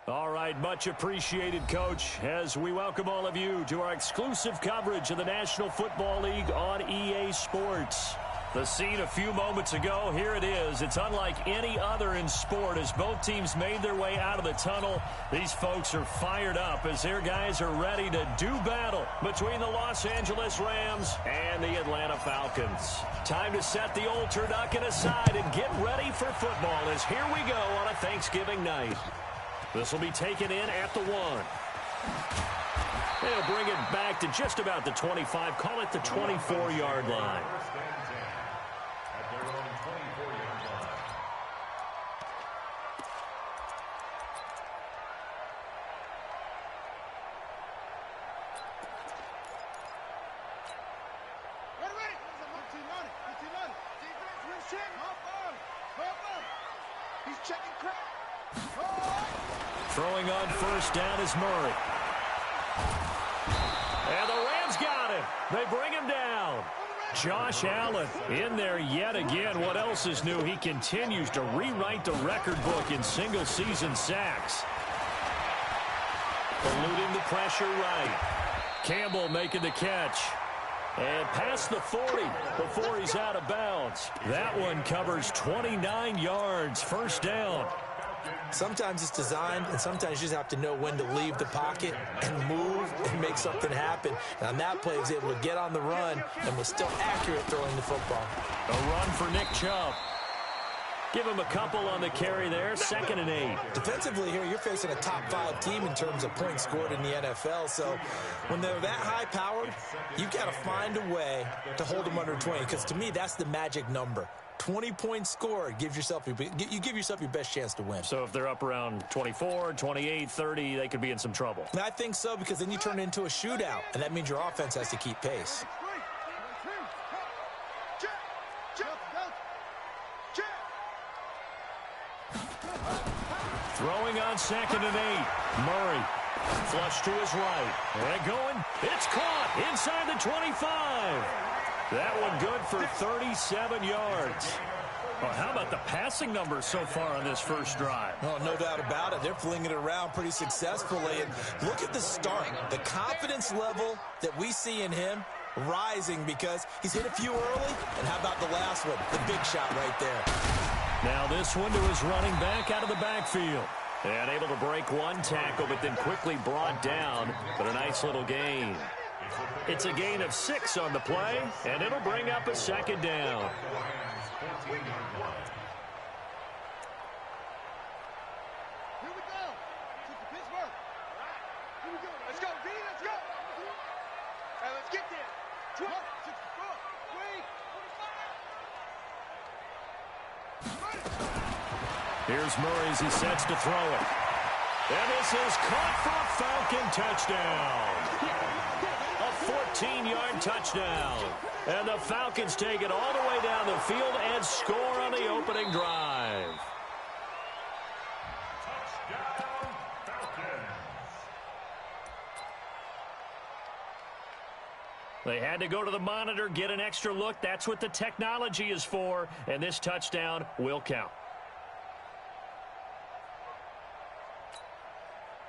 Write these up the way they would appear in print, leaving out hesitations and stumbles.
All right, much appreciated, Coach, as we welcome all of you to our exclusive coverage of the National Football League on EA Sports. The scene a few moments ago, here it is. It's unlike any other in sport as both teams made their way out of the tunnel. These folks are fired up as their guys are ready to do battle between the Los Angeles Rams and the Atlanta Falcons. Time to set the old turducken aside and get ready for football as here we go on a Thanksgiving night. This will be taken in at the 1. They'll bring it back to just about the 25. Call it the 24-yard line. Throwing on first down is Murray. And the Rams got him. They bring him down. Josh Allen in there yet again. What else is new? He continues to rewrite the record book in single-season sacks. Eluding the pressure right. Campbell making the catch. And past the 40 before he's out of bounds. That one covers 29 yards. First down. Sometimes it's designed, and sometimes you just have to know when to leave the pocket and move and make something happen. And on that play, he was able to get on the run and was still accurate throwing the football. A run for Nick Chubb. Give him a couple on the carry there. 2nd and 8. Defensively here, you're facing a top-5 team in terms of points scored in the NFL. So when they're that high-powered, you've got to find a way to hold them under 20. Because to me, that's the magic number. 20 points scored, you give yourself your best chance to win. So if they're up around 24, 28, 30, they could be in some trouble. And I think so, because then you turn it into a shootout, and that means your offense has to keep pace. Throwing on 2nd and 8. Murray. Flush to his right. And going. It's caught inside the 25. That one good for 37 yards. Well, how about the passing numbers so far on this first drive? Oh, no doubt about it. They're flinging it around pretty successfully. And look at the start. The confidence level that we see in him rising because he's hit a few early. And how about the last one? The big shot right there. Now this one to his running back out of the backfield. And able to break one tackle, but then quickly brought down. But a nice little gain. It's a gain of 6 on the play, and it'll bring up a 2nd down. Here we go. Pittsburgh. Here we go. Let's go, D. Let's go. All right, let's get there. 12, 64. Wait. Here's Murray as he sets to throw it. And this is caught for a Falcon touchdown. A 14-yard touchdown. And the Falcons take it all the way down the field and score on the opening drive. Touchdown, Falcons. They had to go to the monitor, get an extra look. That's what the technology is for. And this touchdown will count.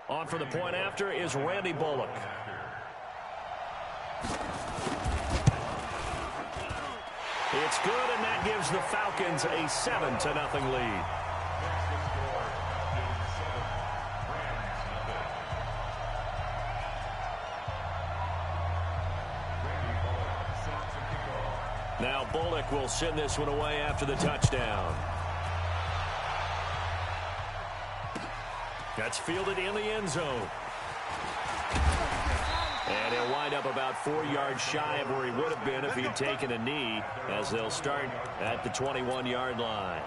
On for the point after is Randy Bullock. It's good, and that gives the Falcons a 7-0 lead. Now Bullock will send this one away after the touchdown. That's fielded in the end zone. And he'll wind up about 4 yards shy of where he would have been if he had taken a knee, as they'll start at the 21-yard line.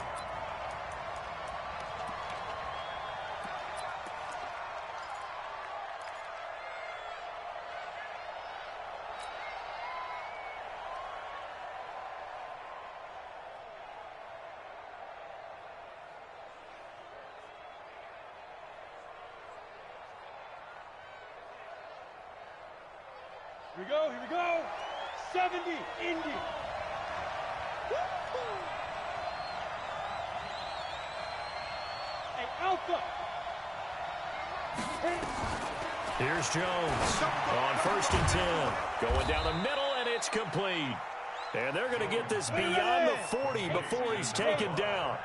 Here we go, here we go. 70, Indy. Hey, Alpha. Here's Jones on 1st and 10. Going down the middle, and it's complete. And they're going to get this beyond the 40 before he's taken down.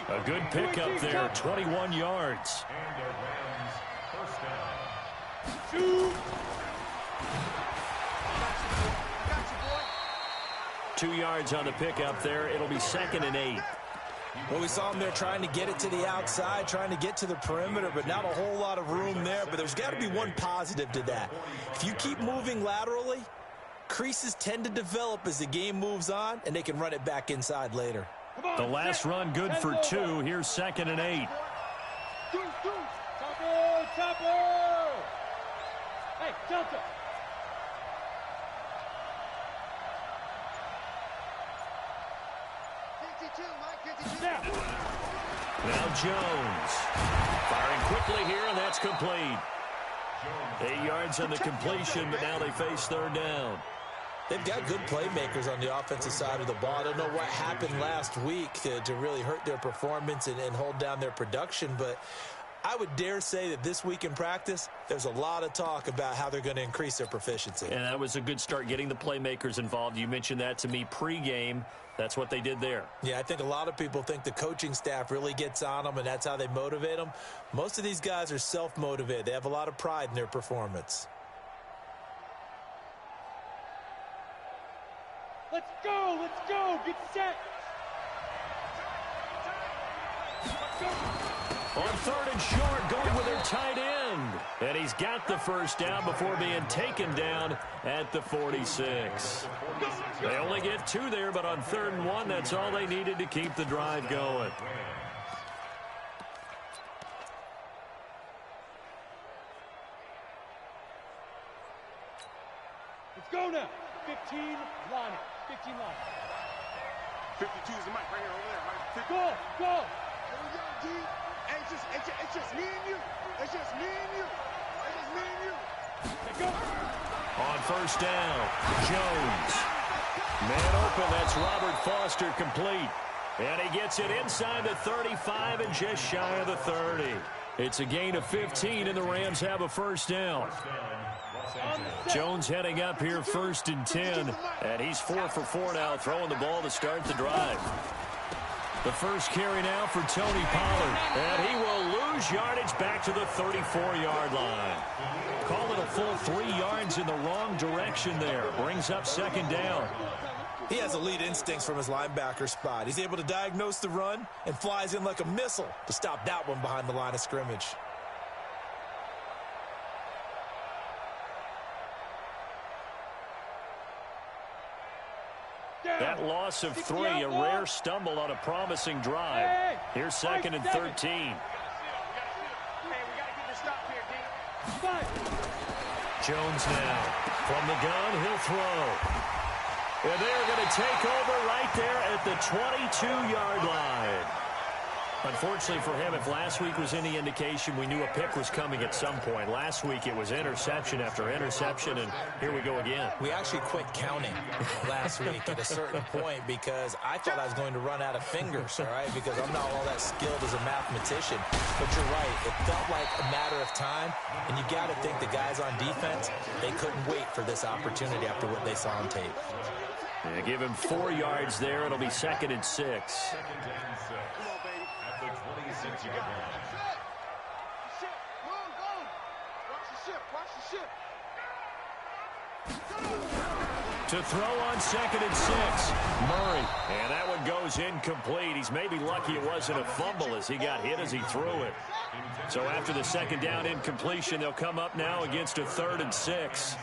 A good pickup there, 21 yards. 2 yards on the pickup there. It'll be 2nd and 8. Well, we saw him there trying to get it to the outside, trying to get to the perimeter, but not a whole lot of room there. But there's got to be one positive to that. If you keep moving laterally, creases tend to develop as the game moves on, and they can run it back inside later. The last run good for 2. Here's 2nd and 8. Chopper! Hey, Delta! Now Jones. Firing quickly here, and that's complete. 8 yards on the completion, but now they face 3rd down. They've got good playmakers on the offensive side of the ball. I don't know what happened last week to really hurt their performance and hold down their production, but I would dare say that this week in practice, there's a lot of talk about how they're going to increase their proficiency. And that was a good start, getting the playmakers involved. You mentioned that to me pregame. That's what they did there. Yeah, I think a lot of people think the coaching staff really gets on them, and that's how they motivate them. Most of these guys are self-motivated. They have a lot of pride in their performance. Let's go! Let's go! Get set! Let's go! On 3rd and short, going with their tight end. And he's got the 1st down before being taken down at the 46. They only get 2 there, but on 3rd and 1, that's all they needed to keep the drive going. Let's go now! 15 line. 15 line. 52 is the mic right here over there. Right? Go! Go! Here we go, D. Hey, it's just me and you. It's just me and you. It's just me and you. Let's go! On 1st down, Jones. Man open, that's Robert Foster complete. And he gets it inside the 35 and just shy of the 30. It's a gain of 15, and the Rams have a 1st down. Jones heading up here 1st and 10, and he's 4 for 4 now, throwing the ball to start the drive. The first carry now for Tony Pollard, and he will lose yardage back to the 34-yard line. Call it a full 3 yards in the wrong direction there. Brings up 2nd down. He has elite instincts from his linebacker spot. He's able to diagnose the run and flies in like a missile to stop that one behind the line of scrimmage. That loss of 3, a rare stumble on a promising drive. Here's 2nd and 13. Hey, we got to get this stop here, D. Jones now. From the gun, he'll throw. And they're going to take over right there at the 22-yard line. Unfortunately for him, if last week was any indication, we knew a pick was coming at some point. Last week it was interception after interception, and here we go again. We actually quit counting last week at a certain point because I thought I was going to run out of fingers, all right, because I'm not all that skilled as a mathematician. But you're right. It felt like a matter of time, and you got to think the guys on defense, they couldn't wait for this opportunity after what they saw on tape. Yeah, give him 4 yards there. It'll be 2nd and 6. You got it. Ship. Go, go. Watch the ship. To throw on 2nd and 6. Murray. And that one goes incomplete. He's maybe lucky it wasn't a fumble as he got hit as he threw it. So after the 2nd down incompletion, they'll come up now against a 3rd and 6.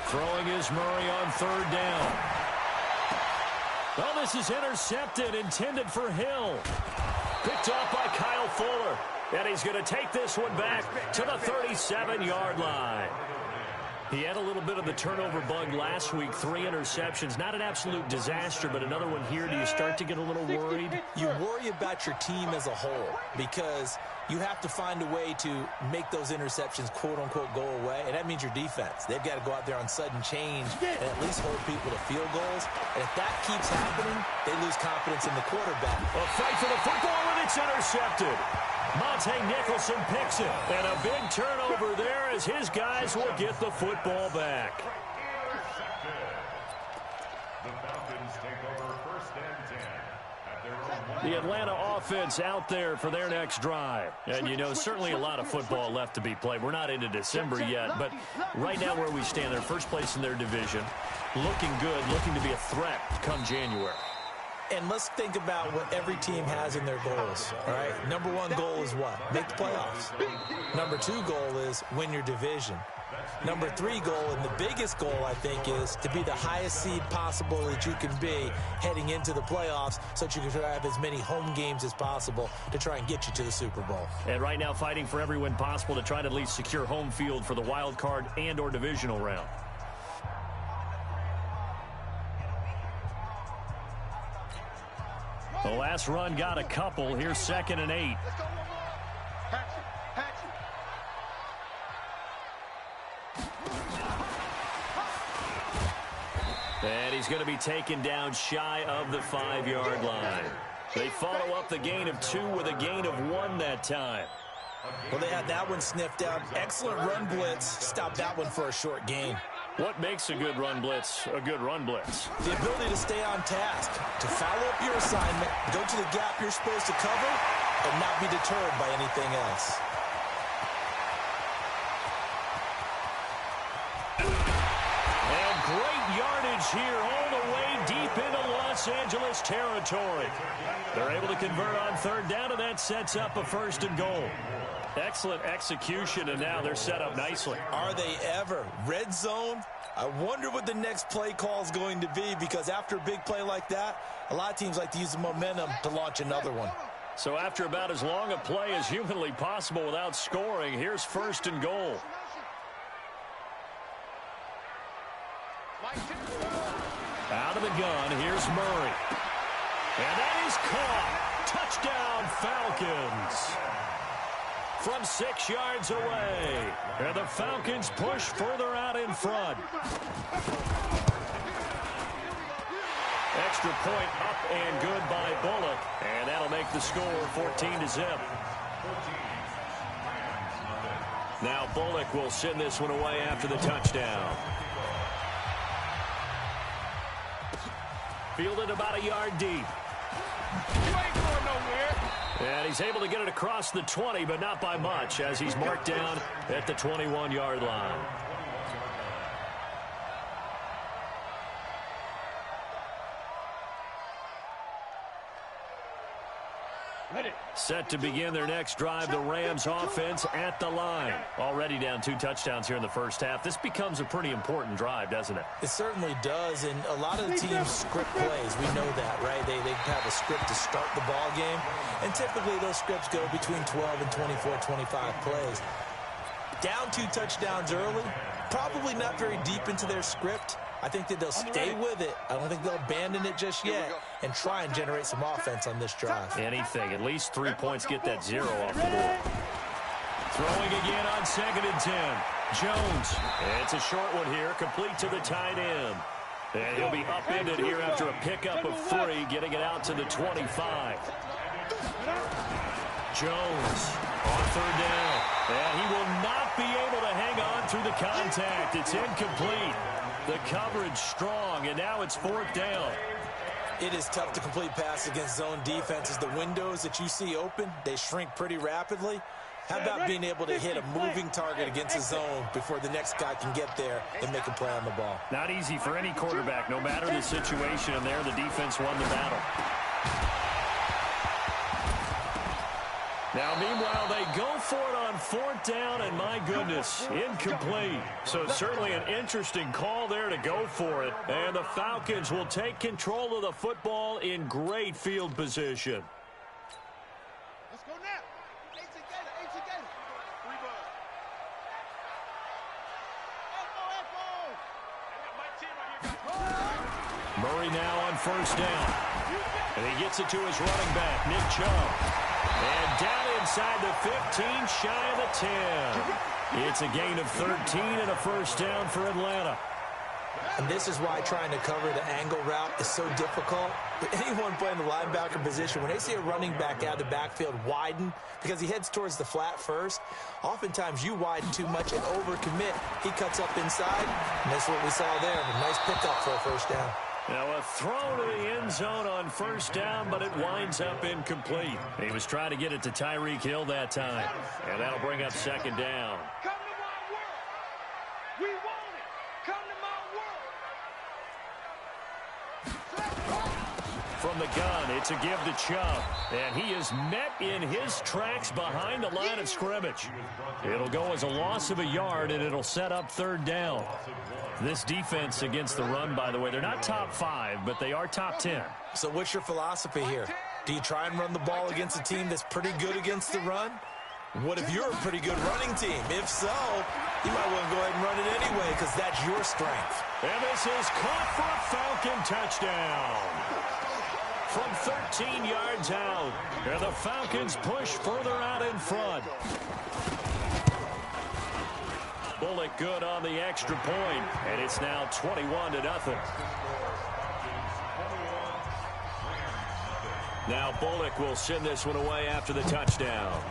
Throwing is Murray on 3rd down. Well, this is intercepted, intended for Hill. Picked off by Kyle Fuller. And he's going to take this one back to the 37-yard line. He had a little bit of the turnover bug last week, 3 interceptions. Not an absolute disaster, but another one here. Do you start to get a little worried? You worry about your team as a whole because you have to find a way to make those interceptions, quote-unquote, go away, and that means your defense. They've got to go out there on sudden change and at least hold people to field goals. And if that keeps happening, they lose confidence in the quarterback. A fight for the football, and it's intercepted. Monte Nicholson picks it, and a big turnover there as his guys will get the football back. The Falcons take over 1st and 10 at their own 1. The Atlanta offense out there for their next drive. And, you know, certainly a lot of football left to be played. We're not into December yet, but right now where we stand, they're first place in their division. Looking good, looking to be a threat come January. And let's think about what every team has in their goals, all right? Number 1 goal is what? Make the playoffs. Number 2 goal is win your division. Number 3 goal, and the biggest goal, I think, is to be the highest seed possible that you can be heading into the playoffs so that you can have as many home games as possible to try and get you to the Super Bowl. And right now fighting for every win possible to try to at least secure home field for the wild card and or divisional round. The last run got a couple. Here's 2nd and 8. Let's go one more. Hatchet. And he's going to be taken down shy of the 5-yard line. They follow up the gain of 2 with a gain of 1 that time. Well, they had that one sniffed out. Excellent run blitz. Stopped that one for a short gain. What makes a good run blitz a good run blitz? The ability to stay on task, to follow up your assignment, go to the gap you're supposed to cover, and not be deterred by anything else. And great yardage here all the way deep into Los Angeles territory. They're able to convert on 3rd down, and that sets up a 1st and goal. Excellent execution, and now they're set up nicely. Are they ever? Red zone? I wonder what the next play call is going to be, because after a big play like that, a lot of teams like to use the momentum to launch another one. So after about as long a play as humanly possible without scoring, here's 1st and goal. Out of the gun, here's Murray. And that is caught. Touchdown, Falcons. From 6 yards away. And the Falcons push further out in front. Extra point up and good by Bullock. And that'll make the score 14-0. Now Bullock will send this one away after the touchdown. Fielded about a yard deep. You ain't going nowhere. And he's able to get it across the 20, but not by much, as he's marked down at the 21-yard line. Set to begin their next drive, the Rams offense at the line. Already down 2 touchdowns here in the first half. This becomes a pretty important drive, doesn't it? It certainly does, and a lot of the teams script plays. We know that, right? They have a script to start the ball game, and typically those scripts go between 12 and 24, 25 plays. Down 2 touchdowns early, probably not very deep into their script. I think that they'll stay with it. I don't think they'll abandon it just yet and try and generate some offense on this drive. Anything. At least 3 points, get that 0 off the board. Throwing again on 2nd and 10. Jones. It's a short one here, complete to the tight end. And he'll be upended here after a pickup of 3, getting it out to the 25. Jones on 3rd down. And he will not be able to hang on through the contact. It's incomplete. The coverage strong, and now it's 4th down. It is tough to complete passes against zone defenses. The windows that you see open, they shrink pretty rapidly. How about being able to hit a moving target against a zone before the next guy can get there and make a play on the ball? Not easy for any quarterback, no matter the situation, and there the defense won the battle. Now, meanwhile, they go for it on 4th down, and my goodness, incomplete. So certainly an interesting call there to go for it. And the Falcons will take control of the football in great field position. Let's go now. Gator. 3 bucks. carry now on first down. And he gets it to his running back, Nick Chubb. And down inside the 15, shy of the 10. It's a gain of 13 and a first down for Atlanta. And this is why trying to cover the angle route is so difficult. Anyone playing the linebacker position, when they see a running back out of the backfield widen because he heads towards the flat first, oftentimes you widen too much and overcommit. He cuts up inside, and that's what we saw there. A nice pickup for a first down. Now a throw to the end zone on first down, but it winds up incomplete. He was trying to get it to Tyreek Hill that time. And that'll bring up second down. Come to my world. We want it. Come to my world. From the gun, it's a give to Chubb. And he is met in his tracks behind the line of scrimmage. It'll go as a loss of a yard, and it'll set up third down. This defense against the run, by the way, they're not top 5, but they are top 10. So what's your philosophy here? Do you try and run the ball against a team that's pretty good against the run? What if you're a pretty good running team? If so, you might want to go ahead and run it anyway because that's your strength. And this is caught for a Falcon touchdown. From 13 yards out, and the Falcons push further out in front. Bullock good on the extra point, and it's now 21-0. Now Bullock will send this one away after the touchdown.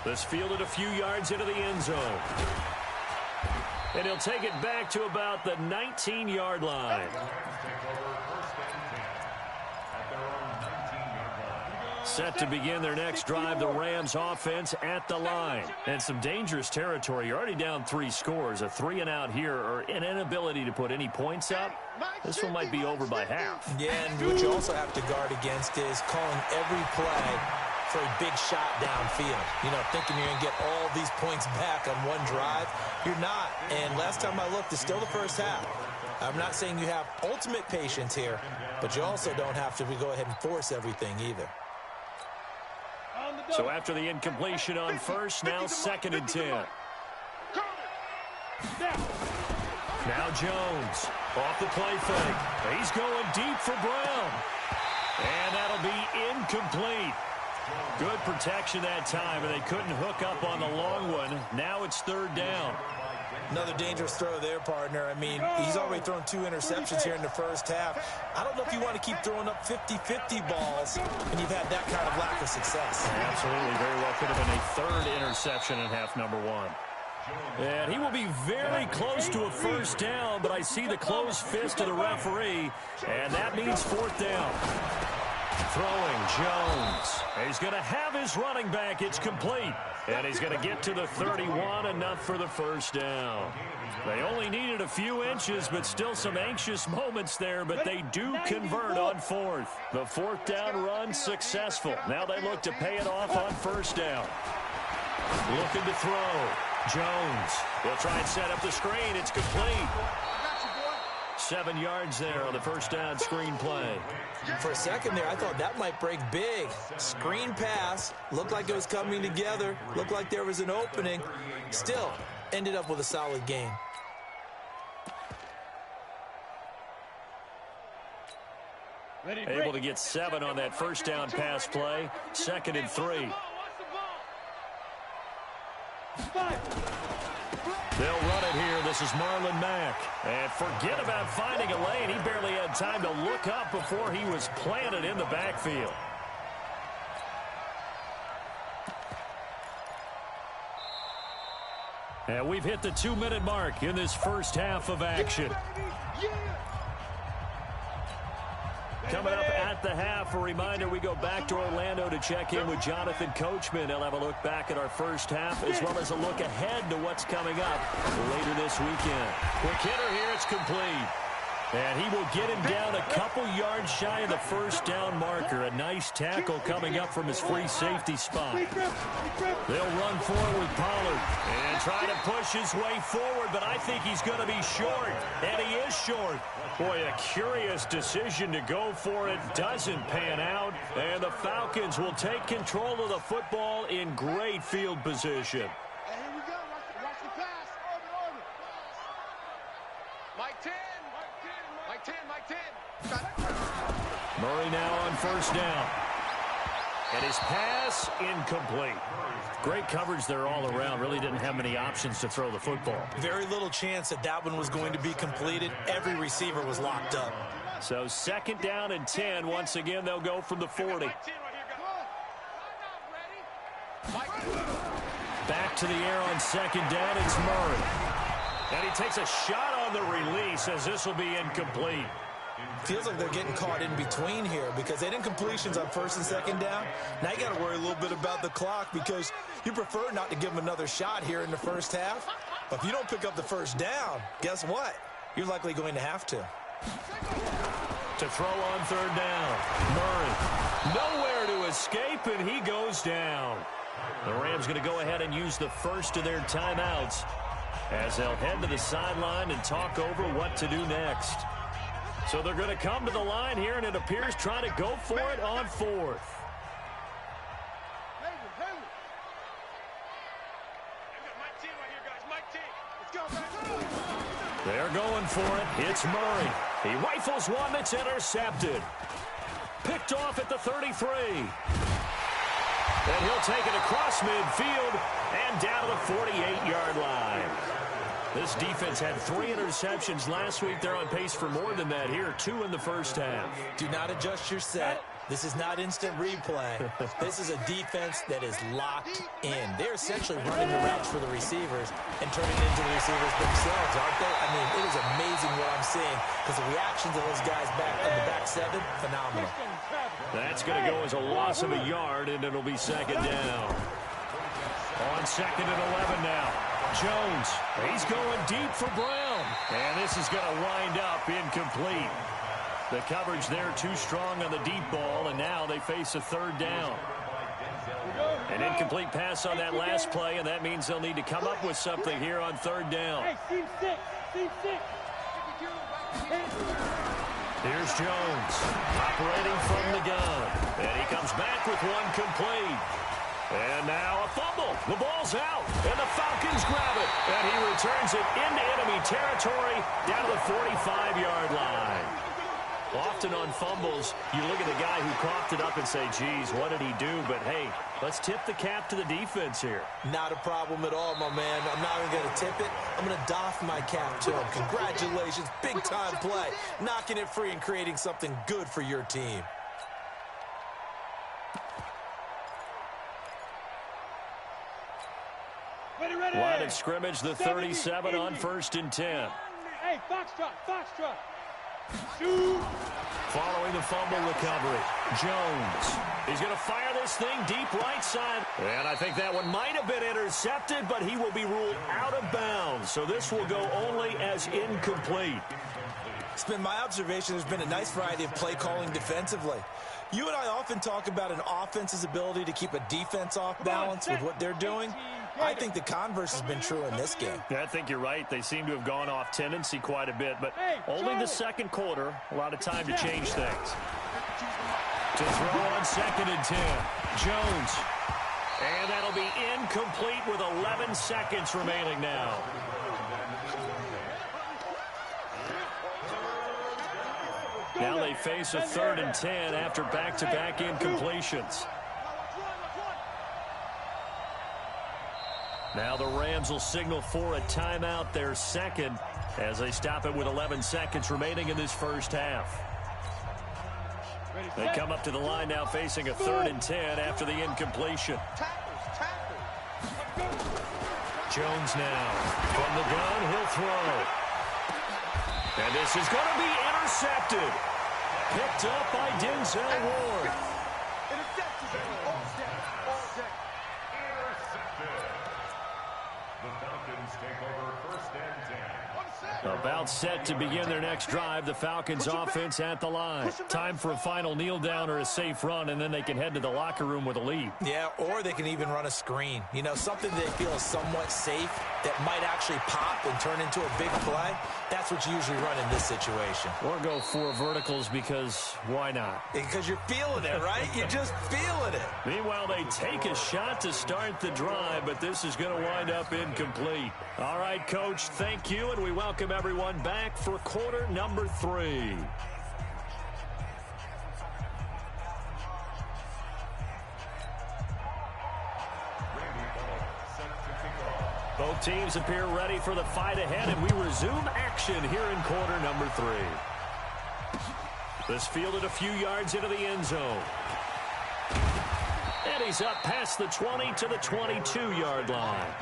This fielded a few yards into the end zone. And he'll take it back to about the 19-yard line. Set to begin their next drive, the Rams offense at the line. And some dangerous territory. You're already down 3 scores. A 3-and-out here, or an inability to put any points up. This one might be over by half. Yeah, and what you also have to guard against is calling every play for a big shot downfield. You know, thinking you're going to get all these points back on one drive. You're not. And last time I looked, it's still the first half. I'm not saying you have ultimate patience here, but you also don't have to go ahead and force everything either. So after the incompletion on first, now 2nd and 10. Now Jones off the play fake. He's going deep for Brown. And that'll be incomplete. Good protection that time, and they couldn't hook up on the long one. Now it's 3rd down. Another dangerous throw there, partner. I mean, he's already thrown 2 interceptions here in the first half. I don't know if you want to keep throwing up 50-50 balls, and you've had that kind of lack of success. Absolutely. Very well could have been a 3rd interception in half number 1. And he will be very close to a first down, but I see the closed fist of the referee, and that means 4th down. Throwing Jones. He's going to have his running back. It's complete. And he's going to get to the 31, enough for the first down. They only needed a few inches, but still some anxious moments there, but they do convert on 4th. The 4th down run successful. Now they look to pay it off on first down. Looking to throw. Jones. He'll try and set up the screen. It's complete. 7 yards there on the first down screen play. For a second there, I thought that might break big. Screen pass. Looked like it was coming together. Looked like there was an opening. Still, ended up with a solid game. Able to get 7 on that first down pass play. 2nd and 3. They'll run it here. This is Marlon Mack. And forget about finding a lane. He barely had time to look up before he was planted in the backfield. And we've hit the 2-minute mark in this first half of action. Coming up at the half, a reminder, we go back to Orlando to check in with Jonathan Coachman. He'll have a look back at our first half as well as a look ahead to what's coming up later this weekend. Quick hitter here, it's complete. And he will get him down a couple yards shy of the first down marker. A nice tackle coming up from his free safety spot. They'll run forward with Pollard and try to push his way forward, but I think he's going to be short, and he is short. Boy, a curious decision to go for it. Doesn't pan out, and the Falcons will take control of the football in great field position. Hey, here we go. Watch the pass. Mike 10. Mike 10. Mike 10. Murray now on first down. And his pass incomplete. Great coverage there all around. Really didn't have many options to throw the football. Very little chance that that one was going to be completed. Every receiver was locked up. So 2nd down and 10. Once again, they'll go from the 40. Back to the air on 2nd down. It's Murray. And he takes a shot on the release as this will be incomplete. Feels like they're getting caught in between here because they didn't completions on 1st and 2nd down. Now you got to worry a little bit about the clock because you prefer not to give them another shot here in the first half. But if you don't pick up the 1st down, guess what? You're likely going to have to. To throw on 3rd down. Murray nowhere to escape, and he goes down. The Rams going to go ahead and use the first of their timeouts as they'll head to the sideline and talk over what to do next. So they're going to come to the line here, and it appears trying to go for it on 4th. They're going for it. It's Murray. He rifles one that's intercepted. Picked off at the 33. And he'll take it across midfield and down to the 48-yard line. This defense had 3 interceptions last week. They're on pace for more than that here. 2 in the first half. Do not adjust your set. This is not instant replay. This is a defense that is locked in. They're essentially running the routes for the receivers and turning it into the receivers themselves, aren't they? I mean, it is amazing what I'm seeing because the reactions of those guys back in the back 7, phenomenal. That's going to go as a loss of a yard, and it'll be 2nd down. On 2nd and 11 now. Jones, he's going deep for Brown. And this is going to wind up incomplete. The coverage there too strong on the deep ball, and now they face a 3rd down. An incomplete pass on that last play, and that means they'll need to come up with something here on 3rd down. Here's Jones, operating from the gun. And he comes back with one complete. And now a fumble. The ball's out, and the Falcons grab it. And he returns it into enemy territory down to the 45-yard line. Often on fumbles, you look at the guy who coughed it up and say, geez, what did he do? But, hey, let's tip the cap to the defense here. Not a problem at all, my man. I'm not even going to tip it. I'm going to doff my cap to him. Congratulations. Big-time play. Knocking it free and creating something good for your team. Line of scrimmage, the 37 on 1st and 10. Hey, Foxtrot. Shoot. Following the fumble recovery, Jones. He's going to fire this thing deep right side. And I think that one might have been intercepted, but he will be ruled out of bounds. So this will go only as incomplete. It's been my observation there's been a nice variety of play calling defensively. You and I often talk about an offense's ability to keep a defense off balance with what they're doing. I think the converse has been true in this game. Yeah, I think you're right. They seem to have gone off tendency quite a bit, but only the 2nd quarter. A lot of time to change things. To throw on 2nd and 10. Jones. And that'll be incomplete with 11 seconds remaining now. Now they face a 3rd and 10 after back-to-back incompletions. Now the Rams will signal for a timeout, their 2nd, as they stop it with 11 seconds remaining in this first half. They come up to the line now facing a 3rd and 10 after the incompletion. Jones now from the gun, he'll throw. And this is going to be intercepted. Picked up by Denzel Ward. About set to begin their next drive. The Falcons offense at the line. Time for a final kneel down or a safe run, and then they can head to the locker room with a lead. Yeah, or they can even run a screen. You know, something they feel is somewhat safe that might actually pop and turn into a big play. That's what you usually run in this situation. Or go 4 verticals because why not? Because you're feeling it, right? You're just feeling it. Meanwhile, they take a shot to start the drive, but this is going to wind up incomplete. All right, Coach, thank you, and we welcome everyone back for quarter number 3. Both teams appear ready for the fight ahead, and we resume action here in quarter number 3. This fielded a few yards into the end zone. And he's up past the 20 to the 22-yard line.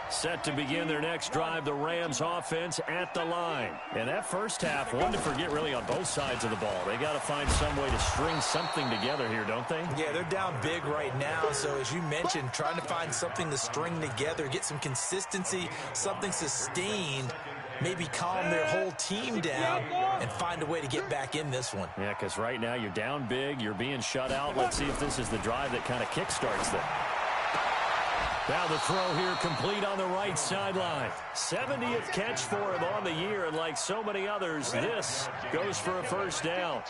Set to begin their next drive, the Rams offense at the line. And that first half, one to forget really on both sides of the ball. They got to find some way to string something together here, don't they? Yeah, they're down big right now. So as you mentioned, trying to find something to string together, get some consistency, something sustained, maybe calm their whole team down and find a way to get back in this one. Yeah, because right now you're down big, you're being shut out. Let's see if this is the drive that kind of kickstarts them. Now the throw here complete on the right sideline. 70th catch for him on the year, and like so many others, this goes for a first down.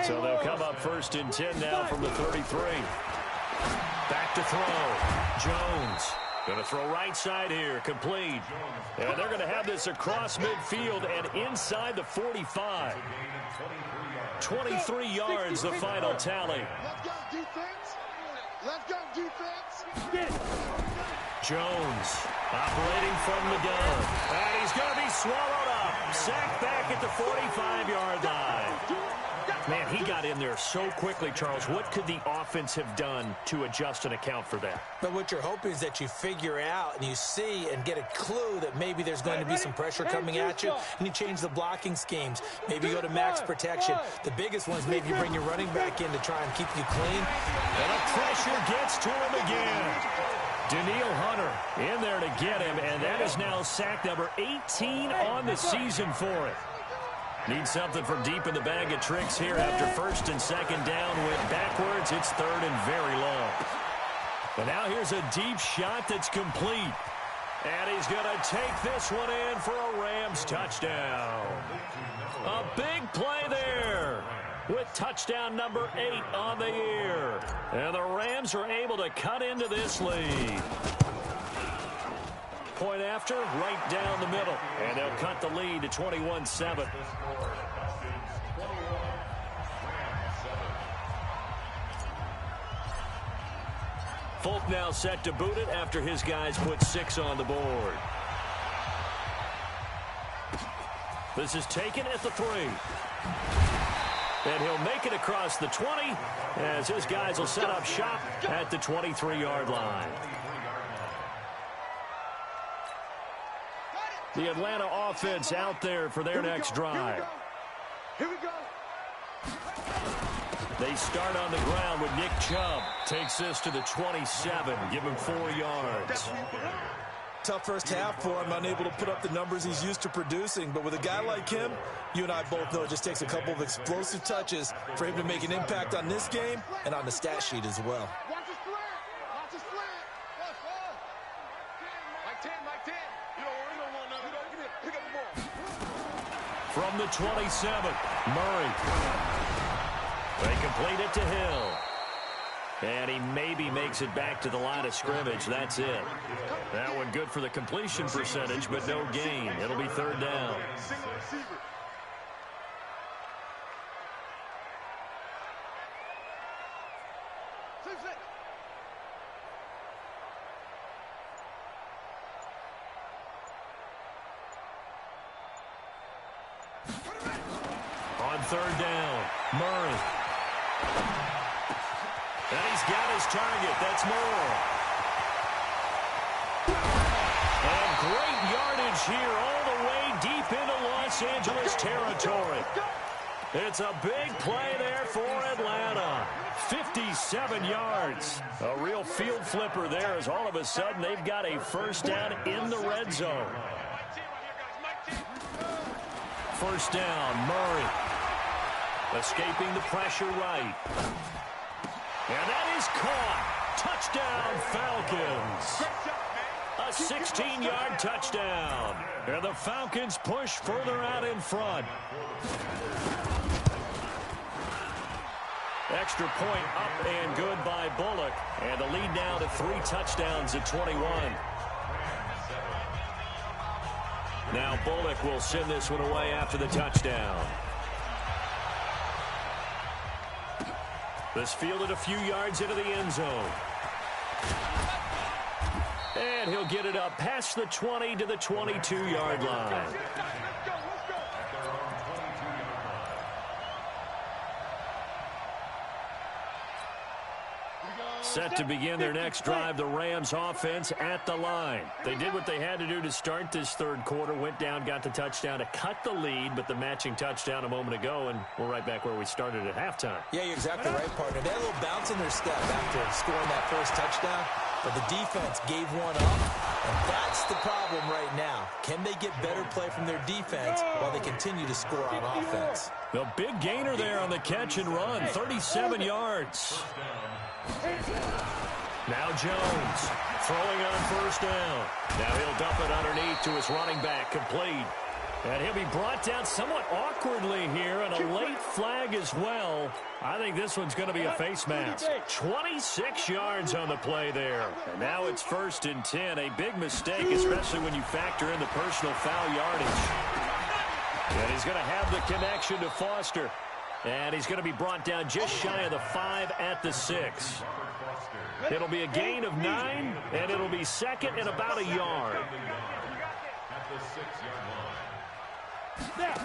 So they'll come up 1st and 10 now from the 33. Back to throw. Jones going to throw right side here, complete. And they're going to have this across midfield and inside the 45. 23 yards, the final tally. Let's go, defense. Let's go, defense. Jones operating from the gun. And he's going to be swallowed up. Sacked back at the 45-yard line. Man, he got in there so quickly, Charles. What could the offense have done to adjust and account for that? But what you're hoping is that you figure out and you see and get a clue that maybe there's going to be some pressure coming at you, and you change the blocking schemes. Maybe you go to max protection. The biggest one is maybe you bring your running back in to try and keep you clean. And the pressure gets to him again. Daniil Hunter in there to get him, and that is now sack number 18 on the season for it. Need something from deep in the bag of tricks here after 1st and 2nd down. Went backwards. It's 3rd and very long. But now here's a deep shot that's complete. And he's going to take this one in for a Rams touchdown. A big play there with touchdown number 8 on the year. And the Rams are able to cut into this lead. Point after, right down the middle. And they'll cut the lead to 21-7. Folk now set to boot it after his guys put 6 on the board. This is taken at the 3. And he'll make it across the 20 as his guys will set up shop at the 23-yard line. The Atlanta offense out there for their next drive. Here we go. They start on the ground with Nick Chubb. Takes this to the 27. Give him 4 yards. Tough first half for him, unable to put up the numbers he's used to producing. But with a guy like him, you and I both know it just takes a couple of explosive touches for him to make an impact on this game and on the stat sheet as well. Watch his slant. Watch his slant. Watch ball. Like 10, like 10. You don't want nothing. Give me pick up the ball. From the 27, Murray. They complete it to Hill. And he maybe makes it back to the line of scrimmage. That's it. That one good for the completion percentage, but no gain. It'll be 3rd down. Single receiver. On 3rd down, Murray. And he's got his target. That's Moore. And great yardage here all the way deep into Los Angeles territory. It's a big play there for Atlanta. 57 yards. A real field flipper there as all of a sudden they've got a first down in the red zone. 1st down, Murray. Escaping the pressure right. And that is caught. Touchdown, Falcons. A 16-yard touchdown. And the Falcons push further out in front. Extra point up and good by Bullock. And the lead now to 3 touchdowns at 21. Now Bullock will send this one away after the touchdown. This fielded a few yards into the end zone. And he'll get it up past the 20 to the 22-yard line. Set to begin their next drive, the Rams offense at the line. They did what they had to do to start this third quarter, went down, got the touchdown to cut the lead, but the matching touchdown a moment ago, and we're right back where we started at halftime. Yeah, you're exactly right, partner. They had a little bounce in their step after scoring that first touchdown, but the defense gave one up, and that's the problem right now. Can they get better play from their defense while they continue to score on offense? The big gainer there on the catch and run, 37 yards. Now Jones throwing on first down. Now he'll dump it underneath to his running back, complete. And he'll be brought down somewhat awkwardly here, and a late flag as well. I think this one's going to be a face mask. 26 yards on the play there. And now it's 1st and 10. A big mistake, especially when you factor in the personal foul yardage. And he's going to have the connection to Foster. And he's going to be brought down just shy of the 5 at the 6. It'll be a gain of 9, and it'll be second and about a yard. At the 6-yard line.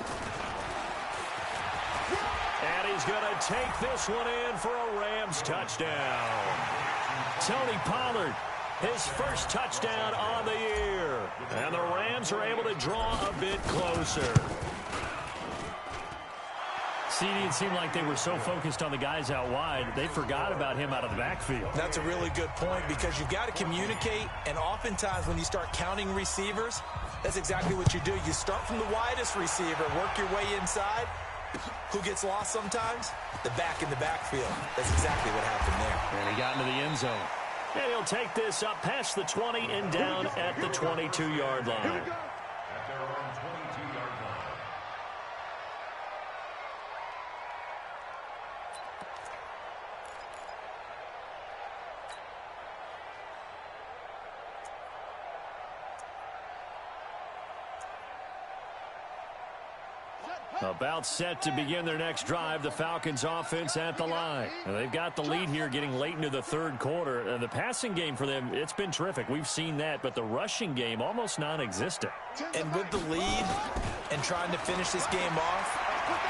And he's going to take this one in for a Rams touchdown. Tony Pollard, his first touchdown on the year. And the Rams are able to draw a bit closer. It seemed like they were so focused on the guys out wide, they forgot about him out of the backfield. That's a really good point because you've got to communicate, and oftentimes when you start counting receivers, that's exactly what you do. You start from the widest receiver, work your way inside. Who gets lost sometimes? The back in the backfield. That's exactly what happened there. And he got into the end zone. And he'll take this up past the 20 and down at the 22-yard line. At their own 22-yard line. About set to begin their next drive, the Falcons offense at the line. And they've got the lead here getting late into the third quarter. The passing game for them, it's been terrific. We've seen that, but the rushing game almost non-existent. And with the lead and trying to finish this game off,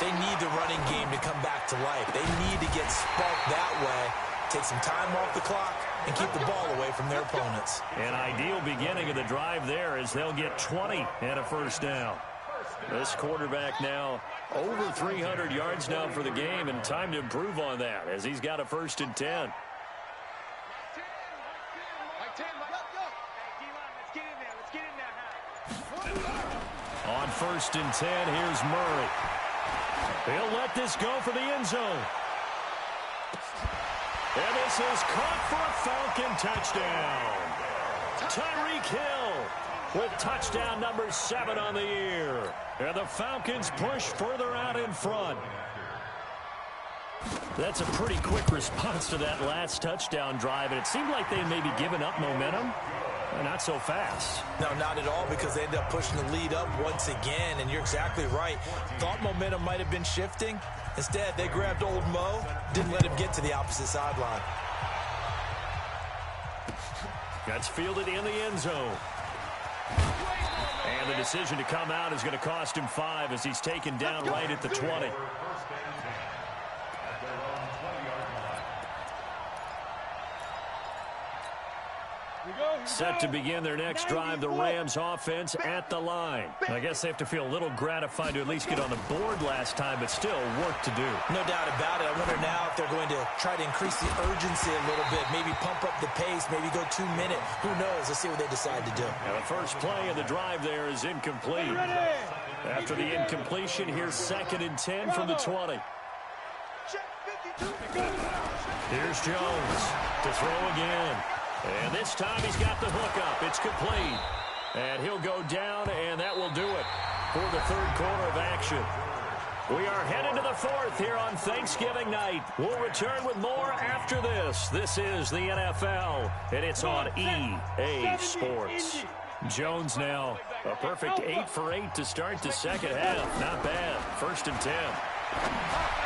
they need the running game to come back to life. They need to get sparked that way, take some time off the clock, and keep the ball away from their opponents. An ideal beginning of the drive there as they'll get 20 and a first down. This quarterback now over 300 yards now for the game, and time to improve on that as he's got a 1st and 10. On 1st and 10, here's Murray. He'll let this go for the end zone. And this is caught for a Falcon touchdown. Tyreek Hill with touchdown number 7 on the year. And the Falcons push further out in front. That's a pretty quick response to that last touchdown drive, and it seemed like they may be giving up momentum. Not so fast. No, not at all, because they ended up pushing the lead up once again, and you're exactly right. Thought momentum might have been shifting. Instead, they grabbed old Mo, didn't let him get to the opposite sideline. That's fielded in the end zone. And the decision to come out is going to cost him 5 as he's taken down right at the 20. Set to begin their next drive, the Rams offense at the line. I guess they have to feel a little gratified to at least get on the board last time, but still work to do. No doubt about it. I wonder now if they're going to try to increase the urgency a little bit, maybe pump up the pace, maybe go 2 minute. Who knows? Let's see what they decide to do. Now the first play of the drive there is incomplete. After the incompletion, here's 2nd and 10 from the 20. Check 50. Here's Jones to throw again. And this time he's got the hook up. It's complete. And he'll go down, and that will do it for the third quarter of action. We are headed to the fourth here on Thanksgiving night. We'll return with more after this. This is the NFL, and it's on EA Sports. Jones now, a perfect 8 for 8 to start the second half. Not bad. 1st and 10.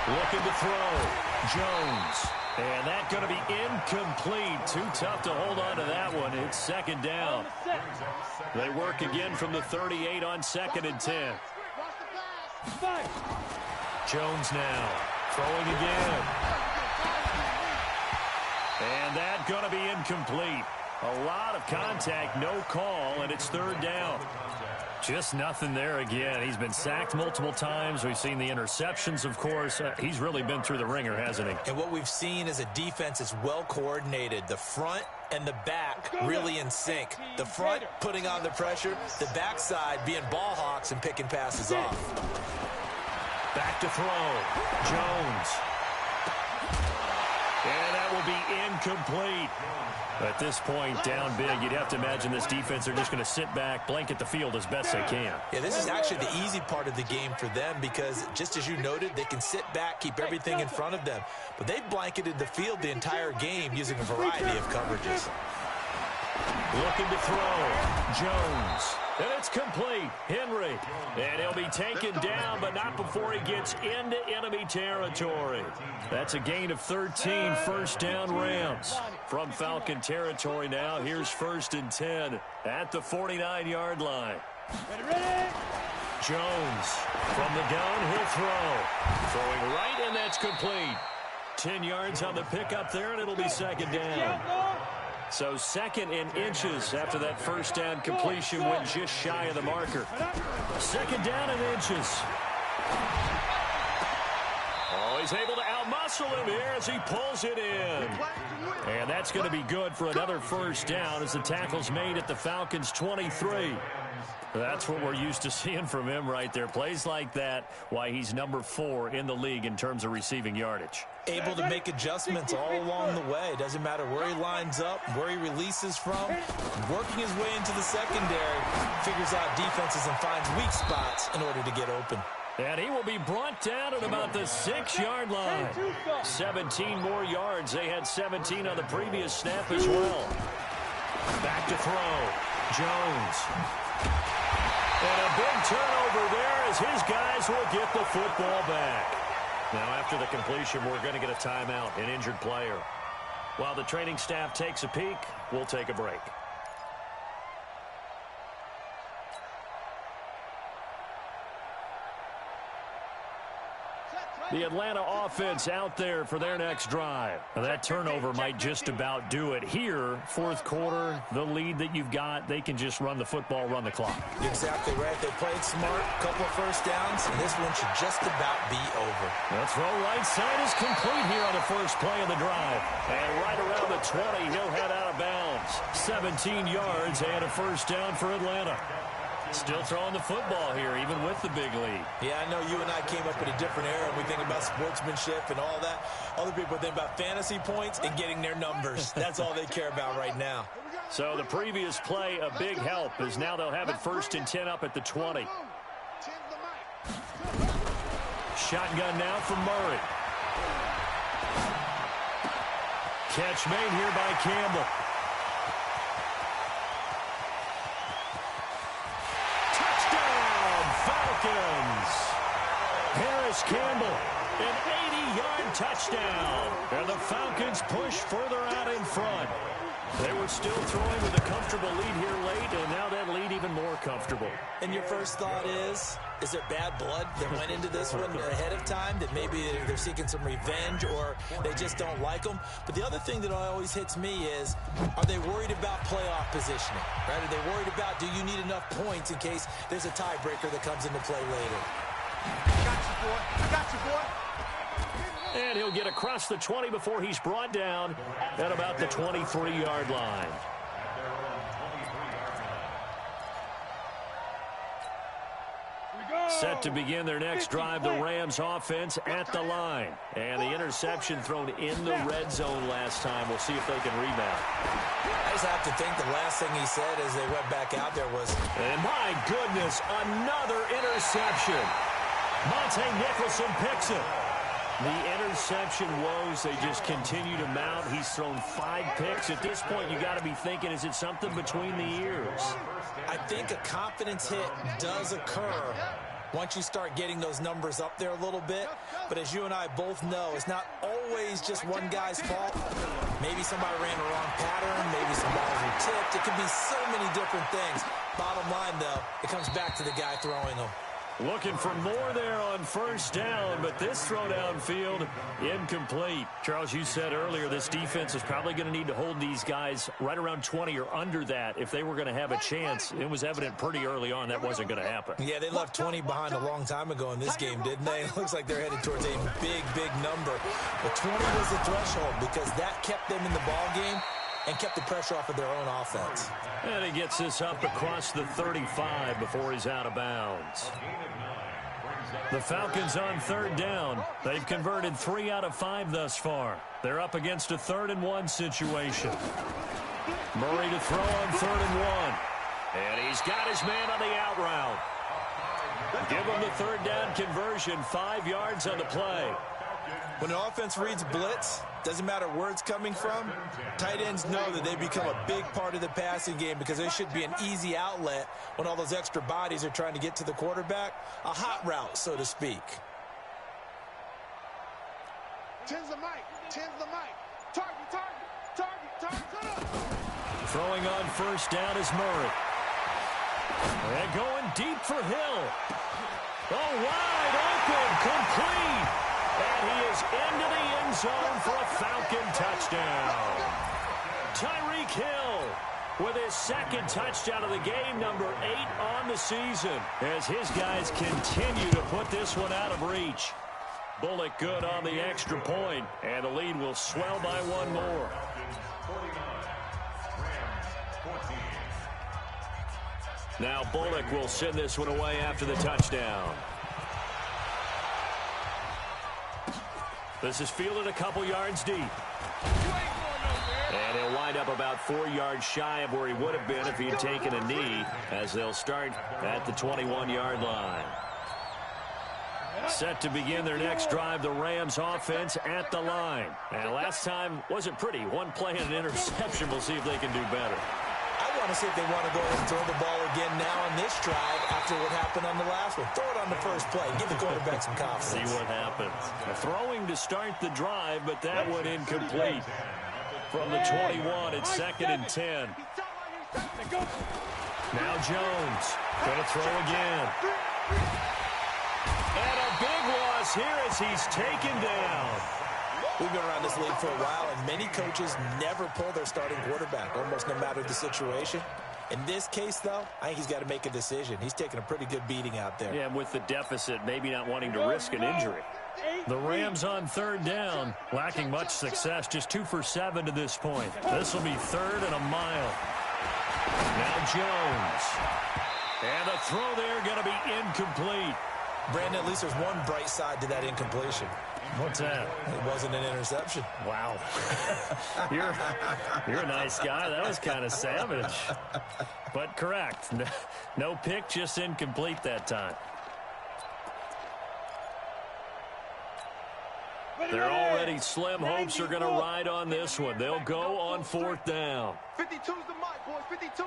Looking to throw. Jones. And that's going to be incomplete. Too tough to hold on to that one. It's 2nd down. They work again from the 38 on 2nd and 10. Jones now throwing again. And that's going to be incomplete. A lot of contact, no call, and it's 3rd down. Just nothing there again. He's been sacked multiple times. We've seen the interceptions, of course. He's really been through the ringer, hasn't he? And what we've seen is a defense is well coordinated. The front and the back really in sync. The front putting on the pressure, the backside being ball hawks and picking passes off. Back to throw. Jones. And that will be incomplete. At this point, down big, you'd have to imagine this defense, they're just going to sit back, blanket the field as best they can. Yeah, this is actually the easy part of the game for them because, just as you noted, they can sit back, keep everything in front of them. But they've blanketed the field the entire game using a variety of coverages. Looking to throw. Jones. And it's complete. Henry. And he'll be taken down, but not before he gets into enemy territory. That's a gain of 13, 1st down Rams. From Falcon territory now, here's 1st and 10 at the 49-yard line. Jones from the gun, he'll throw. Throwing right, and that's complete. 10 yards on the pickup there, and it'll be 2nd down. So 2nd and inches after that 1st down completion went just shy of the marker. 2nd down and inches. Oh, he's able to outmuscle him here as he pulls it in. And that's going to be good for another 1st down as the tackle's made at the Falcons' 23. That's what we're used to seeing from him right there. Plays like that, why he's number 4 in the league in terms of receiving yardage. Able to make adjustments all along the way. Doesn't matter where he lines up, where he releases from. Working his way into the secondary, figures out defenses and finds weak spots in order to get open. And he will be brought down at about the 6-yard line. 17 more yards. They had 17 on the previous snap as well. Back to throw. Jones. And a big turnover there as his guys will get the football back. Now, after the completion, we're going to get a timeout, an injured player. While the training staff takes a peek, we'll take a break. The Atlanta offense out there for their next drive. Now, that turnover might just about do it. Here, 4th quarter, the lead that you've got, they can just run the football, run the clock. Exactly right. They played smart, couple of 1st downs, and this one should just about be over. The throw right side is complete here on the first play of the drive. And right around the 20, he'll head out of bounds. 17 yards and a 1st down for Atlanta. Still throwing the football here, even with the big lead. Yeah, I know you and I came up in a different era. We think about sportsmanship and all that. Other people think about fantasy points and getting their numbers. That's all they care about right now. So the previous play, a big help, as now they'll have it 1st and 10 up at the 20. Shotgun now from Murray. Catch made here by Campbell. Harris Campbell, an 80-yard touchdown. And the Falcons push further out in front. They were still throwing with a comfortable lead here late, and now that lead even more comfortable. And your first thought is there bad blood that went into this one ahead of time, that maybe they're seeking some revenge or they just don't like them? But the other thing that always hits me is, are they worried about playoff positioning? Right? Are they worried about, do you need enough points in case there's a tiebreaker that comes into play later? I got you, boy. I got you, boy. And he'll get across the 20 before he's brought down at about the 23-yard line. Here we go. Set to begin their next drive, the Rams offense at the line. And the interception thrown in the red zone last time. We'll see if they can rebound. I just have to think the last thing he said as they went back out there was, and my goodness, another interception. Monte Nicholson picks it. The interception woes, they just continue to mount. He's thrown 5 picks. At this point, you got to be thinking, is it something between the ears? I think a confidence hit does occur once you start getting those numbers up there a little bit. But as you and I both know, it's not always just one guy's fault. Maybe somebody ran the wrong pattern. Maybe some balls were tipped. It could be so many different things. Bottom line, though, it comes back to the guy throwing them. Looking for more there on first down, but this throw downfield incomplete. Charles, you said earlier this defense is probably going to need to hold these guys right around 20 or under that if they were going to have a chance. It was evident pretty early on that wasn't going to happen. Yeah, they left 20 behind a long time ago in this game, didn't they? It looks like they're headed towards a big, big number. But 20 was the threshold because that kept them in the ball game and kept the pressure off of their own offense. And he gets this up across the 35 before he's out of bounds. The Falcons on third down. They've converted 3 out of 5 thus far. They're up against a 3rd-and-1 situation. Murray to throw on 3rd and 1. And he's got his man on the out route. Give him the 3rd down conversion, 5 yards on the play. When the offense reads blitz, doesn't matter where it's coming from, tight ends know that they become a big part of the passing game because there should be an easy outlet when all those extra bodies are trying to get to the quarterback. A hot route, so to speak. Tens the mic. Target. Throwing on first down is Murray. And going deep for Hill. Oh, wide open, complete. And he is into the end zone for a Falcon touchdown. Tyreek Hill with his 2nd touchdown of the game, number 8 on the season, as his guys continue to put this one out of reach. Bullock good on the extra point, and the lead will swell by 1 more. Now Bullock will send this one away after the touchdown. This is fielded a couple yards deep. And he'll wind up about 4 yards shy of where he would have been if he had taken a knee, as they'll start at the 21-yard line. Set to begin their next drive, the Rams offense at the line. And last time wasn't pretty. 1 play and an interception. We'll see if they can do better. I want to see if they want to go ahead and throw the ball again now on this drive after what happened on the last one. Throw it on the first play. Give the quarterback some confidence. See what happens. Throwing to start the drive, but that one incomplete. From the 21, it's 2nd and 10. Now Jones going to throw again. And a big loss here as he's taken down. We've been around this league for a while, and many coaches never pull their starting quarterback, almost no matter the situation. In this case, though, I think he's got to make a decision. He's taking a pretty good beating out there. Yeah, with the deficit, maybe not wanting to risk an injury. The Rams on 3rd down, lacking much success, just 2 for 7 to this point. This will be 3rd and a mile. Now Jones. And the throw there going to be incomplete. Brandon, at least there's one bright side to that incompletion. What's that? It wasn't an interception. Wow. You're a nice guy. That was kind of savage. But correct. No pick, just incomplete that time. They're already slim hopes are going to ride on this one. They'll go on 4th down. 52's the mic, boys. 52.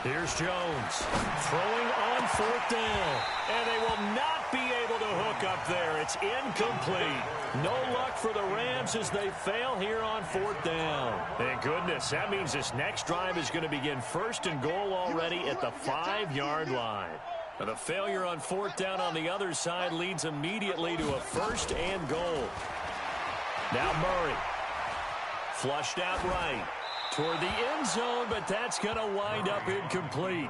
Here's Jones throwing on 4th down. And they will not be able to hook up there. It's incomplete. No luck for the Rams as they fail here on 4th down. Thank goodness. That means this next drive is going to begin 1st and goal already at the 5-yard line. Now the failure on 4th down on the other side leads immediately to a 1st and goal. Now Murray. Flushed out right. Toward the end zone, but that's going to wind up incomplete.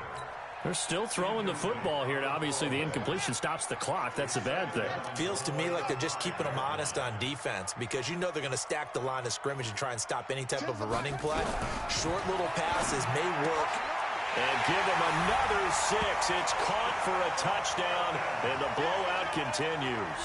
They're still throwing the football here. Now, obviously, the incompletion stops the clock. That's a bad thing. Feels to me like they're just keeping them honest on defense because you know they're going to stack the line of scrimmage and try and stop any type of a running play. Short little passes may work And give him another 6. It's caught for a touchdown, and the blowout continues.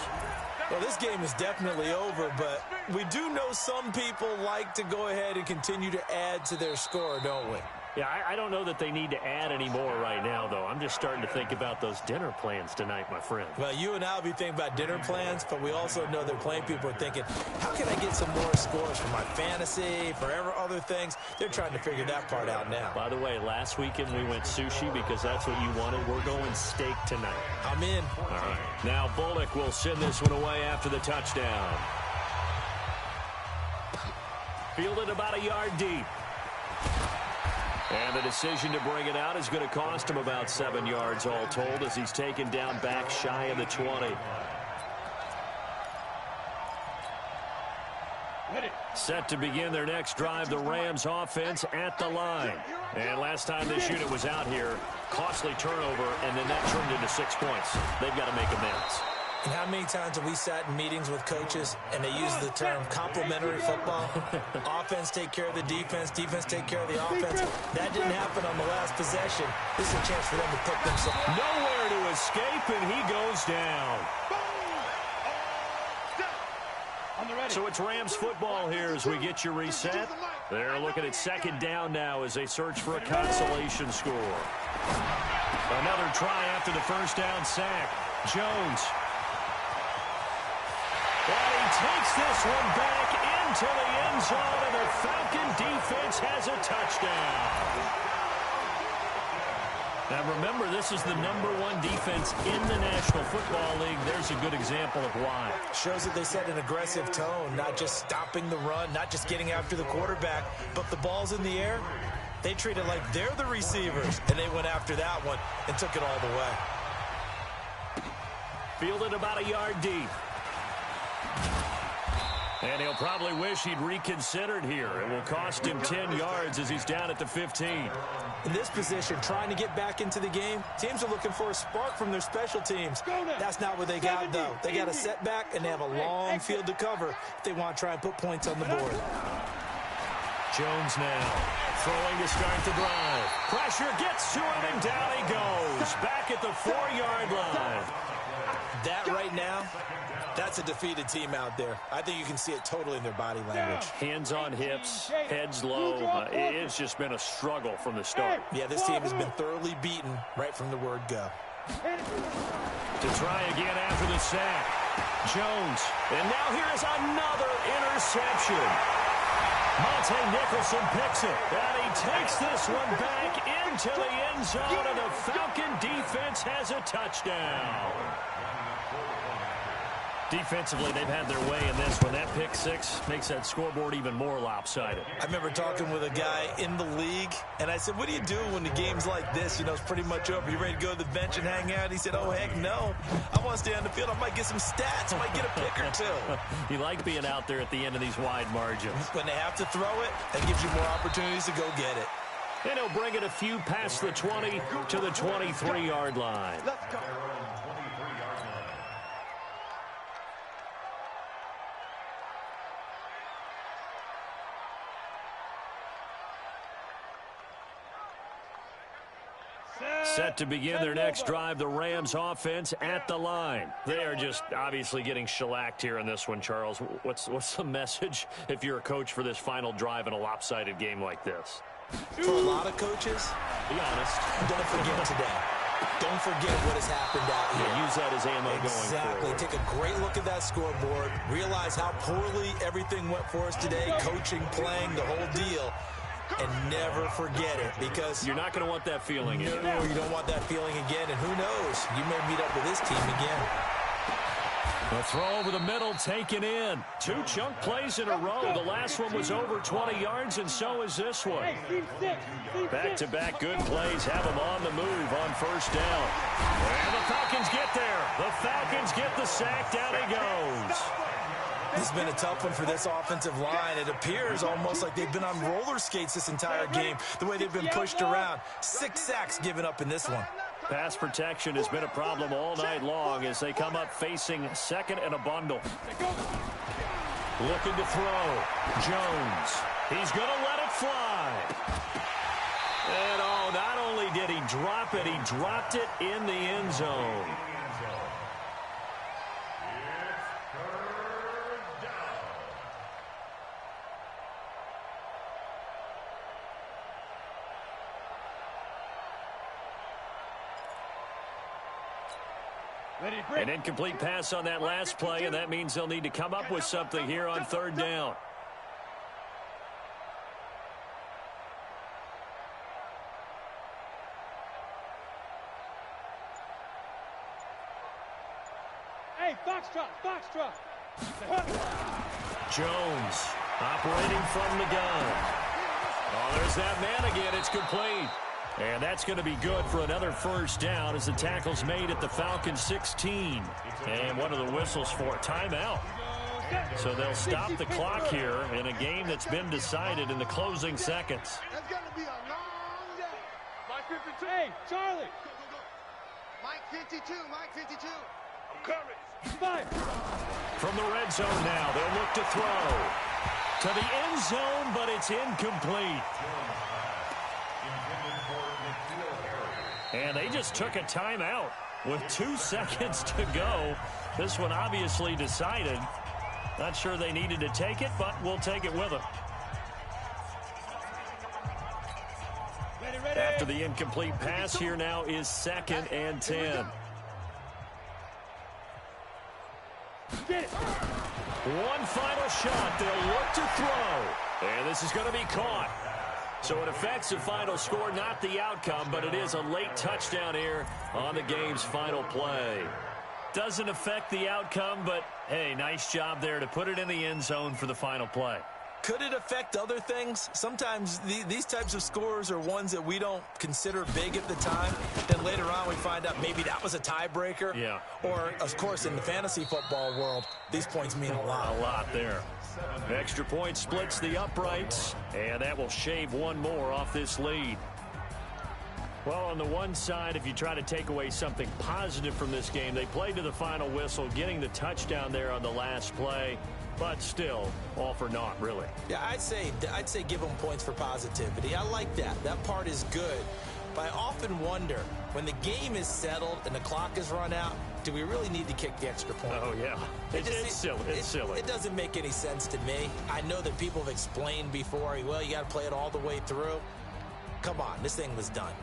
Well, this game is definitely over, but we do know some people like to go ahead and continue to add to their score, don't we? Yeah, I don't know that they need to add any more right now, though. I'm just starting to think about those dinner plans tonight, my friend. Well, you and I will be thinking about dinner plans, but we also know they're playing people are thinking, how can I get some more scores for my fantasy, for other things? They're trying to figure that part out now. By the way, last weekend we went sushi because that's what you wanted. We're going steak tonight. I'm in. All right. Now Bullock will send this one away after the touchdown. Fielded about a yard deep. And the decision to bring it out is going to cost him about 7 yards all told as he's taken down back shy of the 20. Set to begin their next drive, the Rams offense at the line. And last time this unit was out here, costly turnover, and then that turned into 6 points. They've got to make amends. And how many times have we sat in meetings with coaches and they use the term complementary football? Offense take care of the defense, defense take care of the offense. That didn't happen on the last possession. This is a chance for them to pick themselves. Nowhere to escape, and he goes down. So it's Rams football here as we get you reset. They're looking at second down now as they search for a consolation score. Another try after the first down sack. Jones. And he takes this one back into the end zone, and the Falcon defense has a touchdown. Now remember, this is the #1 defense in the National Football League. There's a good example of why. Shows that they set an aggressive tone, not just stopping the run, not just getting after the quarterback, but the ball's in the air. They treat it like they're the receivers, and they went after that one and took it all the way. Fielded about a yard deep. And he'll probably wish he'd reconsidered here. It will cost him 10 yards as he's down at the 15. In this position, trying to get back into the game, teams are looking for a spark from their special teams. That's not what they got, though. They got a setback, and they have a long field to cover if they want to try and put points on the board. Jones now throwing to start the drive. Pressure gets to him, and down he goes. Back at the 4-yard line. That right now, that's a defeated team out there. I think you can see it totally in their body language. Hands on hips, heads low. It's just been a struggle from the start. Yeah, this team has been thoroughly beaten right from the word go. To try again after the sack. Jones. And now here is another interception. Monte Nicholson picks it. And he takes this one back into the end zone, and the Falcon defense has a touchdown. Defensively, they've had their way in this one. That pick six makes that scoreboard even more lopsided. I remember talking with a guy in the league, and I said, what do you do when the game's like this? You know, it's pretty much over. You ready to go to the bench and hang out? He said, oh, heck no. I want to stay on the field. I might get some stats. I might get a pick or two. You like being out there at the end of these wide margins. When they have to throw it, that gives you more opportunities to go get it. And he'll bring it a few past the 20 to the 23-yard line. Let's go. Set to begin their next drive, the Rams offense at the line. They are just obviously getting shellacked here in this one, Charles. What's the message if you're a coach for this final drive in a lopsided game like this? For a lot of coaches, be honest. Don't forget today. Don't forget what has happened out here. Yeah, use that as ammo going Exactly. forward. Take a great look at that scoreboard. Realize how poorly everything went for us today. Coaching, playing, the whole deal. And never forget it, because you're not going to want that feeling again. No, you don't want that feeling again, and who knows? You may meet up with this team again. A throw over the middle taken in. 2 chunk plays in a row. The last one was over 20 yards, and so is this one. Back-to-back good plays have them on the move on first down. And the Falcons get there. The Falcons get the sack. Down he goes. This has been a tough one for this offensive line. It appears almost like they've been on roller skates this entire game, the way they've been pushed around. 6 sacks given up in this one. Pass protection has been a problem all night long as they come up facing second and a bundle. Looking to throw. Jones. He's going to let it fly. And not only did he drop it? He dropped it in the end zone. An incomplete pass on that last play, and that means they'll need to come up with something here on third down. Hey, foxtrot. Jones operating from the gun. Oh, there's that man again. It's complete. And that's going to be good for another first down as the tackle's made at the Falcons 16. And one of the whistles for a timeout. So they'll stop the clock here in a game that's been decided in the closing seconds. That's going to be a long day. Mike 52. Hey, Charlie. Mike 52. I'm coming. Fire. From the red zone now, they'll look to throw. To the end zone, but it's incomplete. And they just took a timeout with 2 seconds to go. This one obviously decided. Not sure they needed to take it, but we'll take it with them. Ready. After the incomplete pass, here now is 2nd and 10. Get it. One final shot. They'll look to throw. And this is going to be caught. So it affects the final score, not the outcome, but it is a late touchdown here on the game's final play. Doesn't affect the outcome, but, hey, nice job there to put it in the end zone for the final play. Could it affect other things? Sometimes these types of scores are ones that we don't consider big at the time. Then later on we find out maybe that was a tiebreaker. Yeah. Or, of course, in the fantasy football world, these points mean a lot. A lot there. Extra point splits the uprights, and that will shave one more off this lead. Well, on the one side, if you try to take away something positive from this game, they played to the final whistle, getting the touchdown there on the last play, but still, all for naught, really. Yeah, I'd say give them points for positivity. I like that. That part is good. But I often wonder, when the game is settled and the clock is run out, do we really need to kick the extra point? Oh, yeah. It's silly. It's silly. It doesn't make any sense to me. I know that people have explained before, well, you got to play it all the way through. Come on, this thing was done.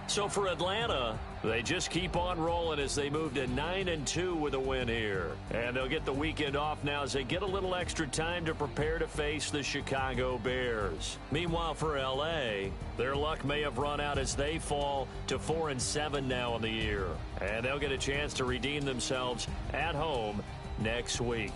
So for Atlanta, they just keep on rolling as they move to 9-2 with a win here. And they'll get the weekend off now as they get a little extra time to prepare to face the Chicago Bears. Meanwhile, for L.A., their luck may have run out as they fall to 4-7 now in the year. And they'll get a chance to redeem themselves at home next week.